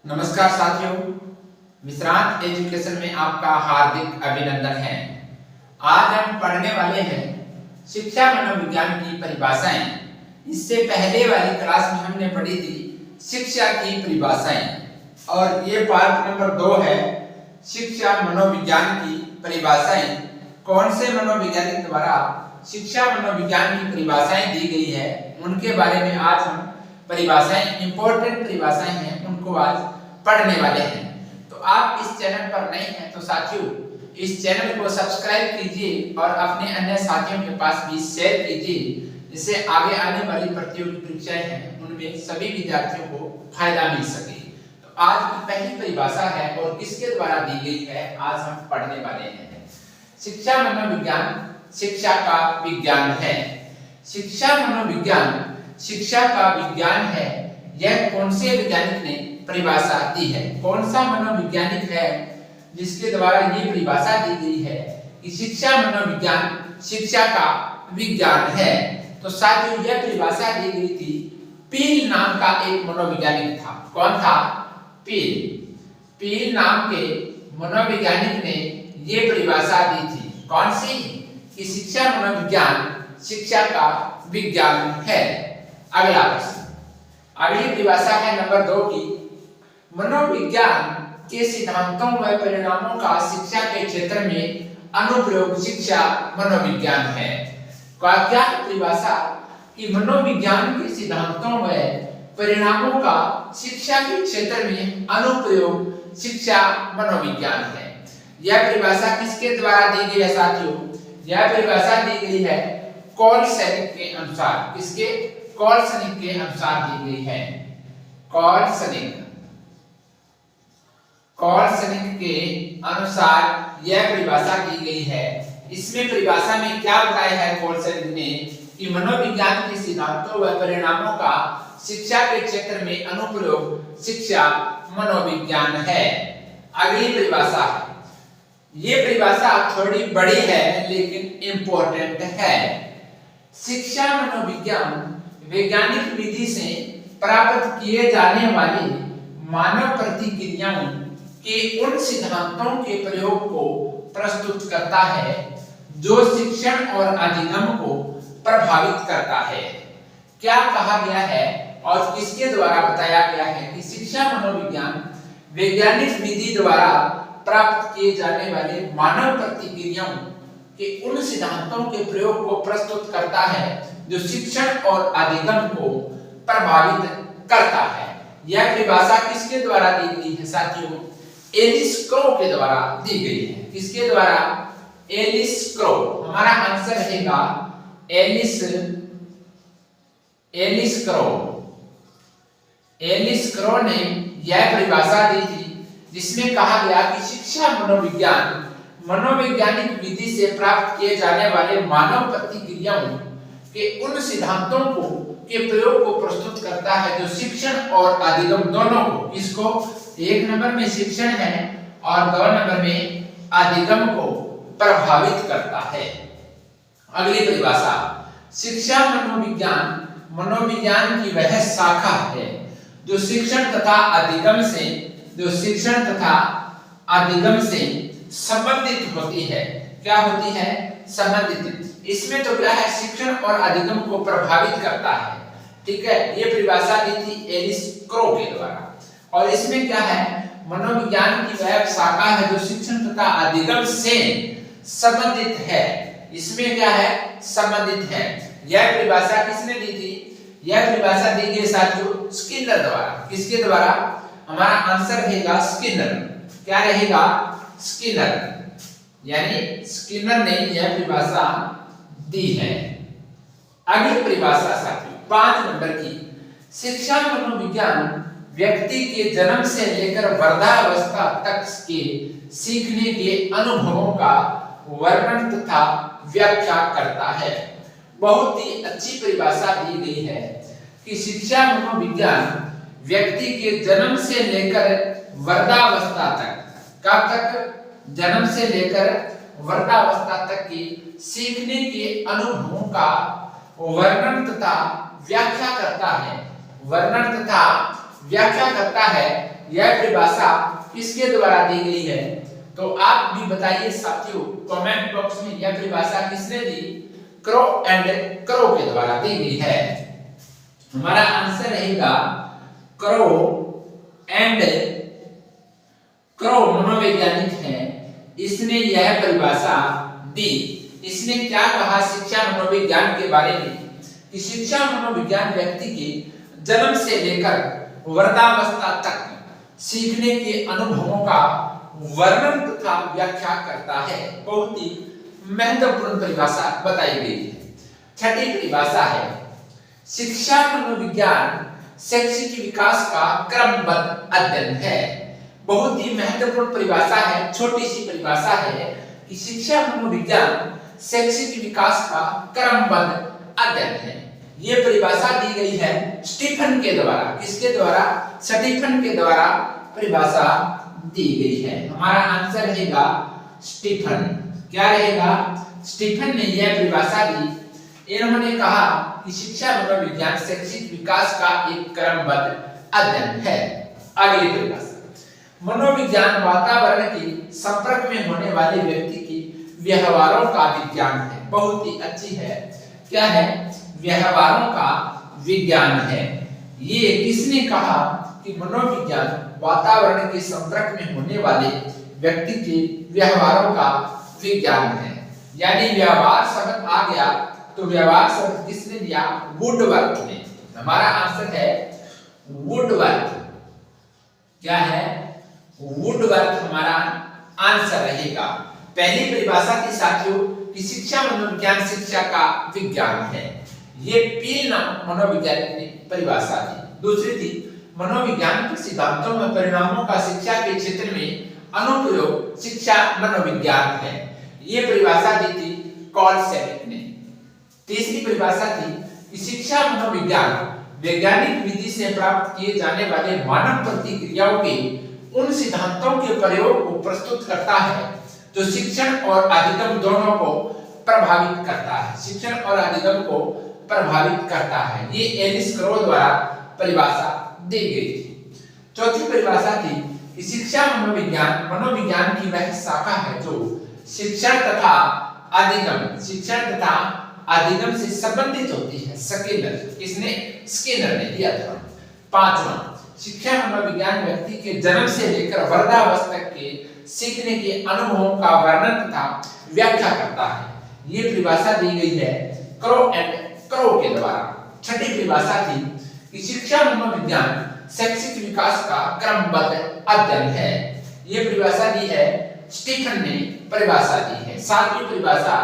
नमस्कार साथियों, विश्रांत एजुकेशन में आपका हार्दिक अभिनंदन है। आज हम पढ़ने वाले हैं शिक्षा मनोविज्ञान की परिभाषाएं। इससे पहले वाली क्लास में हमने पढ़ी थी शिक्षा की परिभाषाएं और ये पार्ट नंबर 2 है शिक्षा मनोविज्ञान की परिभाषाएं। कौन से मनोवैज्ञानिक द्वारा शिक्षा मनोविज्ञान की परिभाषाएं दी गई है उनके बारे में आज हम परिभाषाएं, इंपॉर्टेंट परिभाषाएं हैं, उनको आज पढ़ने वाले हैं। तो आप इस चैनल पर नए हैं तो साथियों इस चैनल को सब्सक्राइब कीजिए और अपने अन्य साथियों के पास भी शेयर कीजिए, जिससे आगे आने वाली प्रतियोगी परीक्षाएं हैं उनमें सभी विद्यार्थियों को फायदा मिल सके। तो आज की पहली परिभाषा है और किसके द्वारा दी गई है आज हम पढ़ने वाले हैं। शिक्षा मनोविज्ञान शिक्षा का विज्ञान है। शिक्षा मनोविज्ञान शिक्षा का विज्ञान है। यह कौन से वैज्ञानिक ने परिभाषा दी है? कौन सा मनोवैज्ञानिक है जिसके द्वारा ये परिभाषा दी गई है कि शिक्षा मनोविज्ञान शिक्षा का विज्ञान है? तो साथियों यह परिभाषा दी गई थी पील नाम का एक मनोवैज्ञानिक था। कौन था? पील नाम के मनोवैज्ञानिक ने ये परिभाषा दी थी। कौन सी? कि शिक्षा मनोविज्ञान शिक्षा का विज्ञान है। अगला प्रश्न, अगली परिभाषा है नंबर 2 की, मनोविज्ञान के सिद्धांतों व परिणामों का शिक्षा के क्षेत्र में अनुप्रयोग शिक्षा मनोविज्ञान है। क्या परिभाषा? कि मनोविज्ञान के सिद्धांतों व परिणामों का शिक्षा के क्षेत्र में अनुप्रयोग शिक्षा मनोविज्ञान है। यह परिभाषा किसके द्वारा दी गई है साथियों? यह परिभाषा दी गई है कॉलसनिक के अनुसार। किसके? कॉलसनिक के अनुसार दी गई है। कॉलसनिक के अनुसार यह परिभाषा दी गई है। इसमें परिभाषा में क्या बताया है कॉलसनिक ने कि मनोविज्ञान के सिद्धांतों व परिणामों का शिक्षा के क्षेत्र में अनुप्रयोग शिक्षा मनोविज्ञान है। अगली परिभाषा है, ये परिभाषा थोड़ी बड़ी है लेकिन इंपॉर्टेंट है। शिक्षा मनोविज्ञान वैज्ञानिक विधि से प्राप्त किए जाने वाली मानव प्रतिक्रियाओं के उन सिद्धांतों के प्रयोग को प्रस्तुत करता है जो शिक्षण और अधिगम को प्रभावित करता है। क्या कहा गया है और किसके द्वारा बताया गया है कि शिक्षा मनोविज्ञान वैज्ञानिक विधि द्वारा प्राप्त किए जाने वाले मानव प्रतिक्रियाओं के उन सिद्धांतों के प्रयोग को प्रस्तुत करता है जो शिक्षण और अधिगम को प्रभावित करता है। यह परिभाषा किसके द्वारा दी गई है साथियों? एलिस क्रो के द्वारा दी गई है। किसके द्वारा? Alice Crow. हमारा आंसर रहेगा एलिस क्रो ने यह परिभाषा दी थी जिसमें कहा गया कि शिक्षा मनोविज्ञान मनोवैज्ञानिक विधि से प्राप्त किए जाने वाले मानव प्रतिक्रियाओं के उन सिद्धांतों को के प्रयोग को प्रस्तुत करता है जो शिक्षण और अधिगम दोनों को, इसको 1 नंबर में शिक्षण है और 2 नंबर में अधिगम को प्रभावित करता है। अगली परिभाषा, शिक्षा मनोविज्ञान की वह शाखा है जो शिक्षण तथा अधिगम से संबंधित होती है। क्या होती है? संबंधित। इसमें तो क्या है? शिक्षण और अधिगम को प्रभावित करता है। ठीक है, ये परिभाषा दी थी एलिस क्रो के द्वारा। और इसमें क्या है? मनोविज्ञान की वह शाखा है जो शिक्षण तथा अधिगम से संबंधित है। इसमें क्या है? संबंधित है। यह परिभाषा किसने दी थी? यह परिभाषा दी गई साथियों स्किनर द्वारा। किसके द्वारा? हमारा आंसर रहेगा स्किनर। क्या रहेगा? स्किनर, यानी स्किनर ने यह परिभाषा दी है। अगली परिभाषा साथियों 5 नंबर की, शिक्षा मनोविज्ञान व्यक्ति के जन्म से लेकर वृद्धावस्था तक के सीखने के अनुभवों का वर्णन तथा व्याख्या करता है। बहुत ही अच्छी परिभाषा दी गई है कि शिक्षा मनोविज्ञान व्यक्ति के जन्म से लेकर वृद्धावस्था तक, कब तक? जन्म से लेकर वृद्धावस्था तक की सीखने के अनुभवों का वर्णन तथा व्याख्या करता है। यह परिभाषा किसके द्वारा दी गई है? तो आप भी बताइए साथियों कमेंट बॉक्स में, यह परिभाषा किसने दी? क्रो एंड क्रो के द्वारा दी गई है। हमारा आंसर रहेगा क्रो एंड क्रो मनोवैज्ञानिक है, इसने यह परिभाषा दी। इसने क्या कहा शिक्षा मनोविज्ञान के बारे में कि शिक्षा मनोविज्ञान व्यक्ति के जन्म से लेकर वृद्धावस्था तक सीखने के अनुभवों का वर्णन तथा व्याख्या करता है। बहुत ही महत्वपूर्ण परिभाषा बताई गई है। छठी परिभाषा है शिक्षा मनोविज्ञान शैक्षिक विकास का क्रमबद्ध अध्ययन है। बहुत ही महत्वपूर्ण परिभाषा है, छोटी सी परिभाषा है कि शिक्षा मनोविज्ञान शैक्षिक विकास का क्रमबद्ध अध्ययन है। ये परिभाषा दी गई है स्टीफन के द्वारा। किसके द्वारा? स्टीफन के द्वारा परिभाषा दी गई है। हमारा आंसर रहेगा स्टीफन। क्या रहेगा? स्टीफन ने यह परिभाषा दी। इन्होंने कहा कि शिक्षा मनोविज्ञान शैक्षिक विकास का एक क्रमबद्ध अध्ययन है। अगली परिभाषा मनोविज्ञान वातावरण के संपर्क में होने वाले व्यक्ति के व्यवहारों का विज्ञान है। बहुत ही अच्छी है। क्या है? व्यवहारों का विज्ञान है। ये किसने कहा कि मनोविज्ञान वातावरण के संपर्क में होने वाले व्यक्ति के व्यवहारों का विज्ञान है। यानी व्यवहार शब्द आ गया तो व्यवहार शब्द किसने दिया? वुडवर्थ ने। हमारा आंसर है वुडवर्थ। क्या है? वुडवर्थ हमारा आंसर रहेगा। पहली परिभाषा थी साथियों कि शिक्षा मनोविज्ञान शिक्षा का विज्ञान है। ये पील मनोविज्ञानिक ने परिभाषा दी। दूसरी थी मनोविज्ञान के सिद्धांतों में परिणामों का शिक्षा के क्षेत्र में अनुप्रयोग शिक्षा मनोविज्ञान है। ये परिभाषा दी थी कॉल सेलिक ने। तीसरी परिभाषा थी कि शिक्षा मनोविज्ञान वैज्ञानिक विधि से प्राप्त किए जाने वाले मानव प्रतिक्रियाओं के उन सिद्धांतों के प्रयोग को प्रस्तुत करता है जो शिक्षण और अधिगम दोनों को प्रभावित करता है। शिक्षण और अधिगम को प्रभावित करता है। ये एलिस क्रो द्वारा परिभाषा दी गई थी। चौथी परिभाषा थी कि शिक्षा मनोविज्ञान की वह शाखा है जो शिक्षण तथा अधिगम से संबंधित होती है। स्किनर ने दिया था। पांचवा शिक्षा मनोविज्ञान व्यक्ति के जन्म से लेकर वृद्धावस्था के सीखने के अनुभवों का वर्णन तथा व्याख्या करता है। ये परिभाषा दी गई है क्रो एंड क्रो के द्वारा। छठी परिभाषा थी कि शिक्षा मनोविज्ञान शैक्षिक विकास का क्रमबद्ध अध्ययन है। ये परिभाषा दी है स्टीफन ने परिभाषा दी है। सातवीं परिभाषा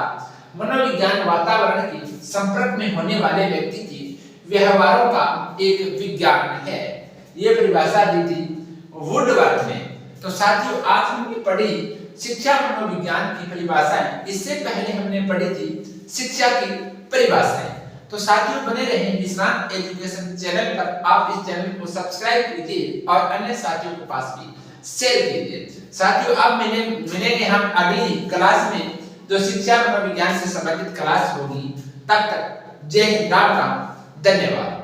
मनोविज्ञान वातावरण के संपर्क में होने वाले व्यक्ति के व्यवहारों का एक विज्ञान है। ये परिभाषा दी थी वुडवर्थ ने। तो साथियों आज हमने पढ़ी शिक्षा मनोविज्ञान की परिभाषाएं। इससे पहले हमने पढ़ी थी शिक्षा की परिभाषाएं। तो साथियों बने रहें विश्रांत एजुकेशन चैनल पर। आप इस चैनल को सब्सक्राइब कीजिए और अन्य साथियों के पास भी शेयर कीजिए। साथियों अब मिलेंगे हम अगली क्लास में जो शिक्षा मनोविज्ञान से संबंधित क्लास होगी। तब तक जय हिंद, राम राम, धन्यवाद।